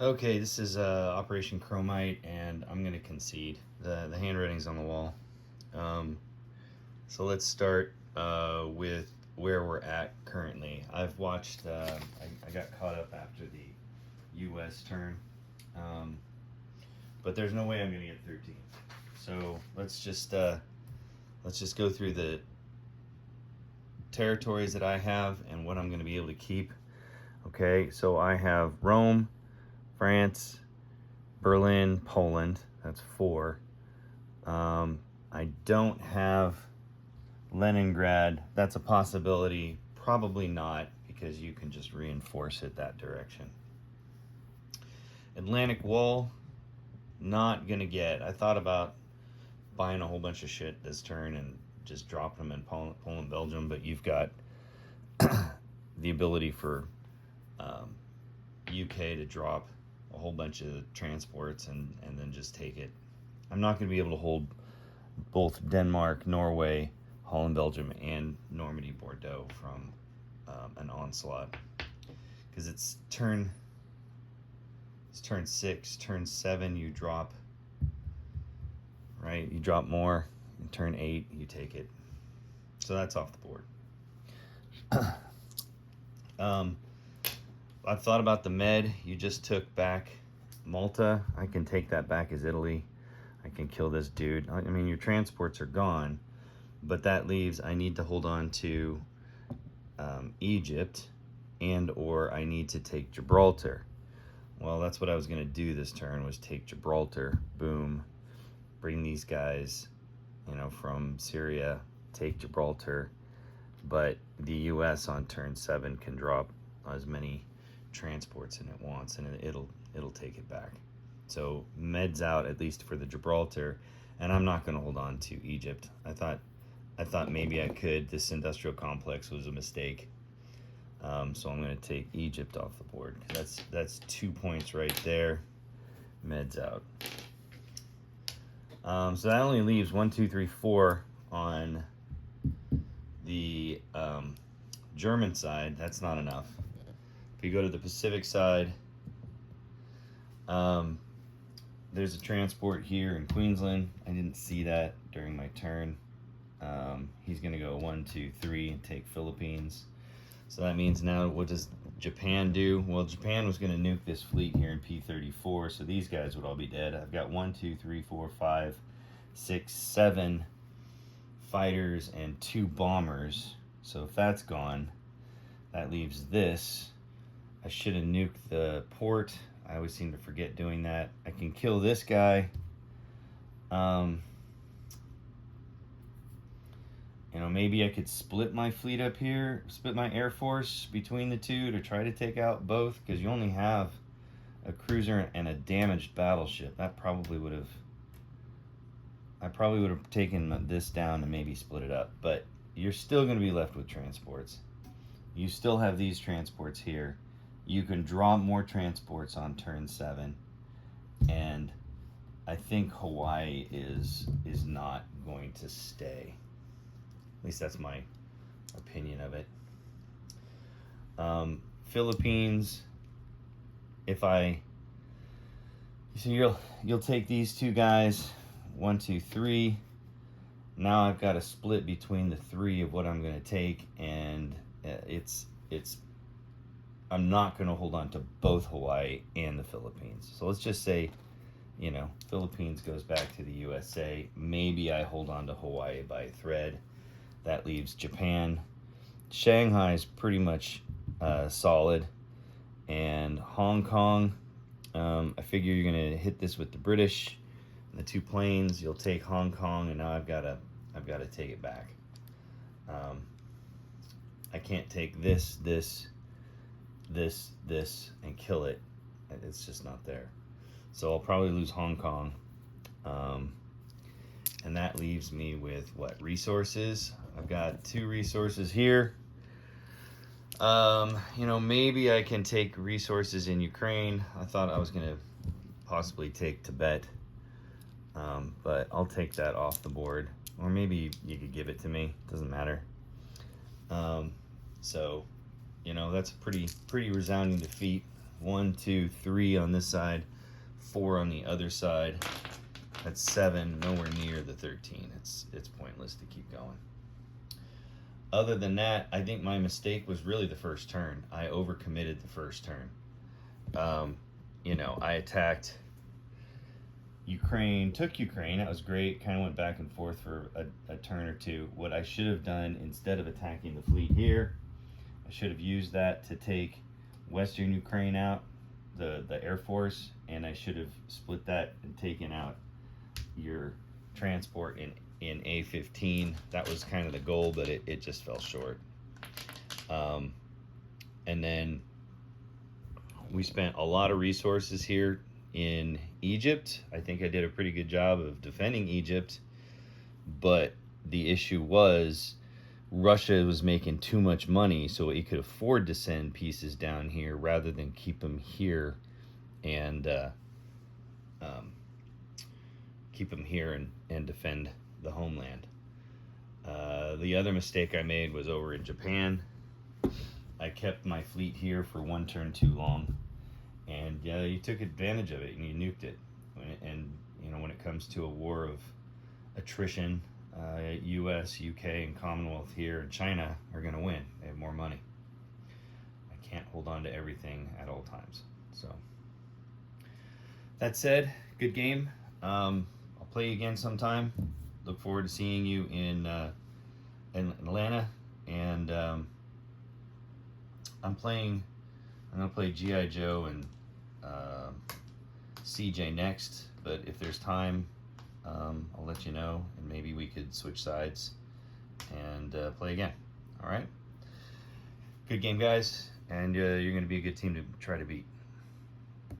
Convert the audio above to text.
Okay, this is Operation Chromite, and I'm gonna concede. The handwriting's on the wall. Um, so let's start with where we're at currently. I've watched. I got caught up after the U.S. turn, um, but there's no way I'm gonna get 13. So let's just go through the territories that I have and what I'm gonna be able to keep. Okay, so I have Rome, France, Berlin, Poland. That's 4. I don't have Leningrad. That's a possibility. Probably not, because you can just reinforce it that direction. Atlantic Wall, not gonna get. I thought about buying a whole bunch of shit this turn and just dropping them in Poland, Belgium, but you've got the ability for UK to drop a whole bunch of transports and then just take it. I'm not going to be able to hold both Denmark, Norway, Holland, Belgium, and Normandy, Bordeaux from an onslaught, because it's turn 6, turn 7 you drop, right? You drop more. In turn 8 you take it. So that's off the board. I've thought about the Med. You just took back Malta. I can take that back as Italy. I can kill this dude. I mean, your transports are gone, but that leaves I need to hold on to Egypt, and or I need to take Gibraltar. Well, that's what I was going to do this turn, was take Gibraltar. Boom. Bring these guys, from Syria, take Gibraltar. But the U.S. on turn 7 can drop as many transports in it wants, and it'll take it back. So Med's out, at least for the Gibraltar, and I'm not going to hold on to Egypt. I thought maybe I could. This industrial complex was a mistake. So I'm going to take Egypt off the board. That's 2 points right there. Med's out. So that only leaves 1, 2, 3, 4 on the German side. That's not enough. If you go to the Pacific side, there's a transport here in Queensland. I didn't see that during my turn. He's going to go 1, 2, 3 and take Philippines. So that means now, what does Japan do? Well, Japan was going to nuke this fleet here in P-34, so these guys would all be dead. I've got 1, 2, 3, 4, 5, 6, 7 fighters and 2 bombers. So if that's gone, that leaves this. I should have nuked the port. I always seem to forget doing that. I can kill this guy. Maybe I could split my fleet up here, split my air force between the two to try to take out both, because you only have a cruiser and a damaged battleship. I probably would have taken this down and maybe split it up, but you're still going to be left with transports. You still have these transports here. You can draw more transports on turn 7, and I think Hawaii is not going to stay. At least that's my opinion of it. Philippines, so you'll take these 2 guys, 1, 2, 3. Now I've got a split between the 3 of what I'm going to take, and I'm not going to hold on to both Hawaii and the Philippines. So let's just say, Philippines goes back to the USA. Maybe I hold on to Hawaii by a thread. That leaves Japan. Shanghai is pretty much solid. And Hong Kong, I figure you're going to hit this with the British and the 2 planes. You'll take Hong Kong, and now I've got to take it back. I can't take this, and kill it. It's just not there. So I'll probably lose Hong Kong. And that leaves me with what? Resources. I've got 2 resources here. Maybe I can take resources in Ukraine. I thought I was going to possibly take Tibet. But I'll take that off the board. Or maybe you could give it to me. Doesn't matter. So, that's a pretty resounding defeat. 1, 2, 3 on this side, 4 on the other side. That's 7, nowhere near the 13. It's pointless to keep going. Other than that, I think my mistake was really the first turn. I overcommitted the first turn. You know, I attacked Ukraine, took Ukraine. That was great. Kind of went back and forth for a turn or two. What I should have done, instead of attacking the fleet here, I should have used that to take Western Ukraine out, the Air Force, and I should have split that and taken out your transport in A-15. That was kind of the goal, but it just fell short. And then we spent a lot of resources here in Egypt. I think I did a pretty good job of defending Egypt, but the issue was Russia was making too much money, so it could afford to send pieces down here rather than keep them here and defend the homeland. The other mistake I made was over in Japan. I kept my fleet here for one turn too long, and yeah, you took advantage of it and you nuked it. And you know, when it comes to a war of attrition, U.S., U.K., and Commonwealth here and China are going to win. They have more money. I can't hold on to everything at all times. So that said, good game. I'll play you again sometime. Look forward to seeing you in Atlanta, and I'm gonna play G.I. Joe and CJ next, but if there's time, I'll let you know, and maybe we could switch sides and play again. All right? Good game, guys, and you're going to be a good team to try to beat.